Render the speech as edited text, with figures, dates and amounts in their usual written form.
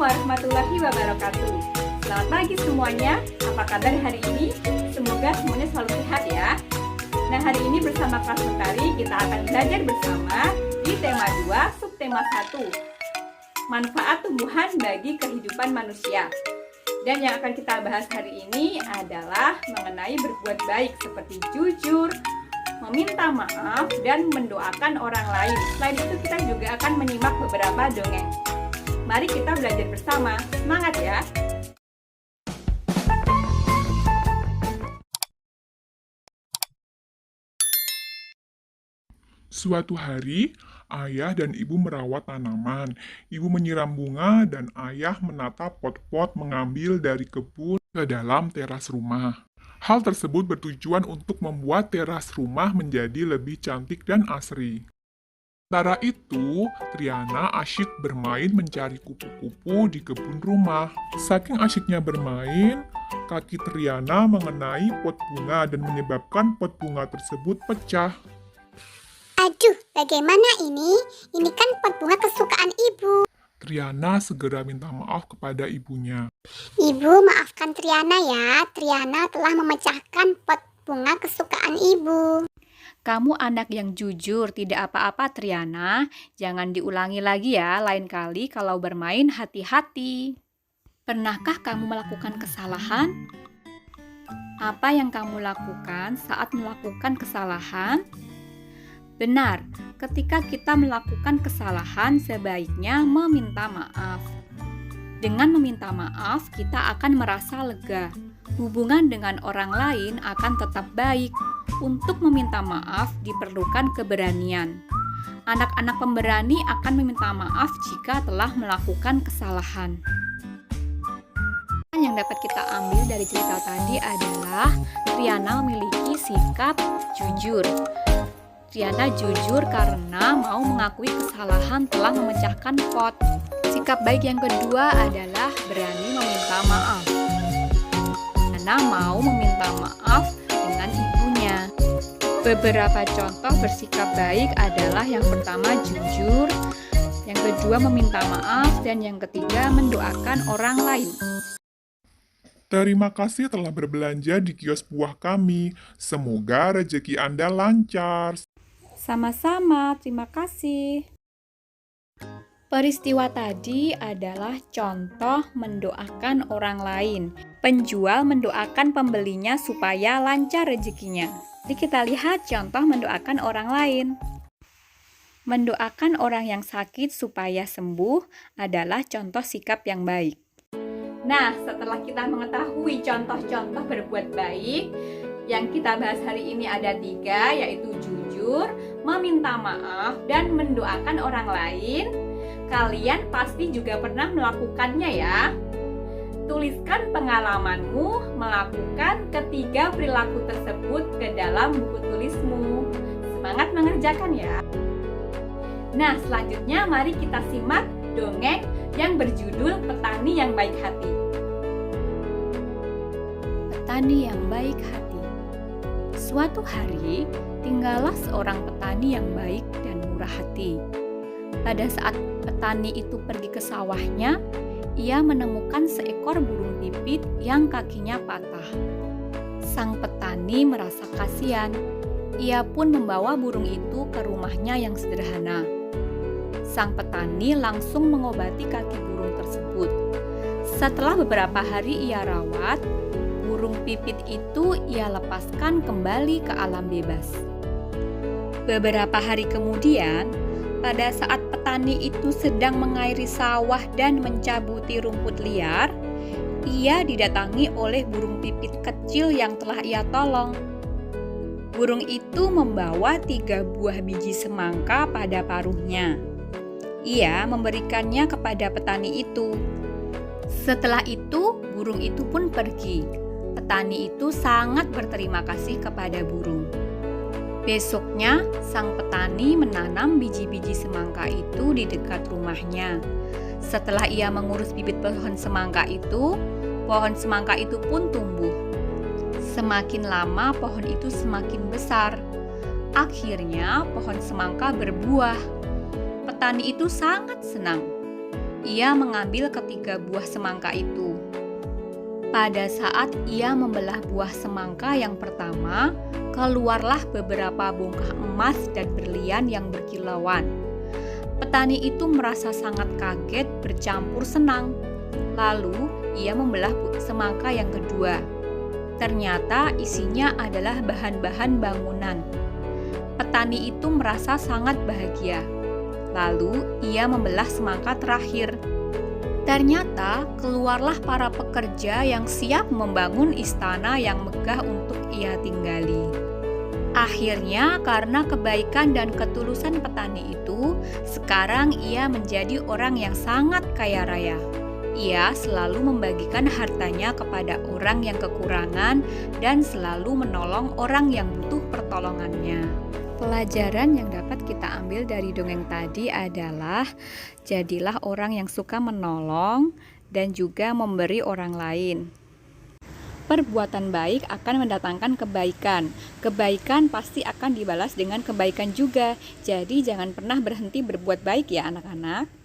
warahmatullahi wabarakatuh. Selamat pagi semuanya. Apa kabar hari ini? Semoga semuanya selalu sehat ya. Nah, hari ini bersama kelas Mentari kita akan belajar bersama di tema 2, subtema 1. Manfaat tumbuhan bagi kehidupan manusia. Dan yang akan kita bahas hari ini adalah mengenai berbuat baik seperti jujur, meminta maaf, dan mendoakan orang lain. Selain itu kita juga akan menyimak beberapa dongeng. Mari kita belajar bersama. Semangat ya! Suatu hari, ayah dan ibu merawat tanaman. Ibu menyiram bunga dan ayah menata pot-pot mengambil dari kebun ke dalam teras rumah. Hal tersebut bertujuan untuk membuat teras rumah menjadi lebih cantik dan asri. Sementara itu, Triana asyik bermain mencari kupu-kupu di kebun rumah. Saking asyiknya bermain, kaki Triana mengenai pot bunga dan menyebabkan pot bunga tersebut pecah. Aduh, bagaimana ini? Ini kan pot bunga kesukaan ibu. Triana segera minta maaf kepada ibunya. Ibu, maafkan Triana ya. Triana telah memecahkan pot bunga kesukaan ibu. Kamu anak yang jujur, tidak apa-apa Triana. Jangan diulangi lagi ya, lain kali kalau bermain hati-hati. Pernahkah kamu melakukan kesalahan? Apa yang kamu lakukan saat melakukan kesalahan? Benar, ketika kita melakukan kesalahan sebaiknya meminta maaf. Dengan meminta maaf, kita akan merasa lega. Hubungan dengan orang lain akan tetap baik. Untuk meminta maaf diperlukan keberanian. Anak-anak pemberani akan meminta maaf jika telah melakukan kesalahan. Yang dapat kita ambil dari cerita tadi adalah Triana memiliki sikap jujur. Triana jujur karena mau mengakui kesalahan telah memecahkan pot. Sikap baik yang kedua adalah berani meminta maaf. Triana mau meminta maaf dengan ibunya. Beberapa contoh bersikap baik adalah yang pertama jujur, yang kedua meminta maaf, dan yang ketiga mendoakan orang lain. Terima kasih telah berbelanja di kios buah kami. Semoga rezeki Anda lancar. Sama-sama, terima kasih. Peristiwa tadi adalah contoh mendoakan orang lain. Penjual mendoakan pembelinya supaya lancar rezekinya. Jadi kita lihat contoh mendoakan orang lain. Mendoakan orang yang sakit supaya sembuh adalah contoh sikap yang baik. Nah, setelah kita mengetahui contoh-contoh berbuat baik, yang kita bahas hari ini ada 3, yaitu jujur, meminta maaf, dan mendoakan orang lain. Kalian pasti juga pernah melakukannya ya. Tuliskan pengalamanmu melakukan ketiga perilaku tersebut ke dalam buku tulismu. Semangat mengerjakan ya. Nah, selanjutnya mari kita simak dongeng yang berjudul Petani yang Baik Hati. Petani yang baik hati. Suatu hari, tinggallah seorang petani yang baik dan murah hati. Pada saat petani itu pergi ke sawahnya, ia menemukan seekor burung pipit yang kakinya patah. Sang petani merasa kasihan. Ia pun membawa burung itu ke rumahnya yang sederhana. Sang petani langsung mengobati kaki burung tersebut. Setelah beberapa hari ia rawat, burung pipit itu ia lepaskan kembali ke alam bebas. Beberapa hari kemudian, pada saat petani itu sedang mengairi sawah dan mencabuti rumput liar, ia didatangi oleh burung pipit kecil yang telah ia tolong. Burung itu membawa 3 buah biji semangka pada paruhnya. Ia memberikannya kepada petani itu. Setelah itu, burung itu pun pergi. Petani itu sangat berterima kasih kepada burung. Besoknya, sang petani menanam biji-biji semangka itu di dekat rumahnya. Setelah ia mengurus bibit pohon semangka itu pun tumbuh. Semakin lama pohon itu semakin besar. Akhirnya pohon semangka berbuah. Petani itu sangat senang. ia mengambil ketiga buah semangka itu. Pada saat ia membelah buah semangka yang pertama, keluarlah beberapa bongkah emas dan berlian yang berkilauan. Petani itu merasa sangat kaget bercampur senang. Lalu ia membelah semangka yang kedua. Ternyata isinya adalah bahan-bahan bangunan. Petani itu merasa sangat bahagia. Lalu ia membelah semangka terakhir. Ternyata keluarlah para pekerja yang siap membangun istana yang megah untuk ia tinggali. Akhirnya, karena kebaikan dan ketulusan petani itu, sekarang ia menjadi orang yang sangat kaya raya. Ia selalu membagikan hartanya kepada orang yang kekurangan dan selalu menolong orang yang butuh pertolongannya. Pelajaran yang dapat kita ambil dari dongeng tadi adalah jadilah orang yang suka menolong dan juga memberi orang lain. Perbuatan baik akan mendatangkan kebaikan. Kebaikan pasti akan dibalas dengan kebaikan juga. Jadi jangan pernah berhenti berbuat baik ya anak-anak.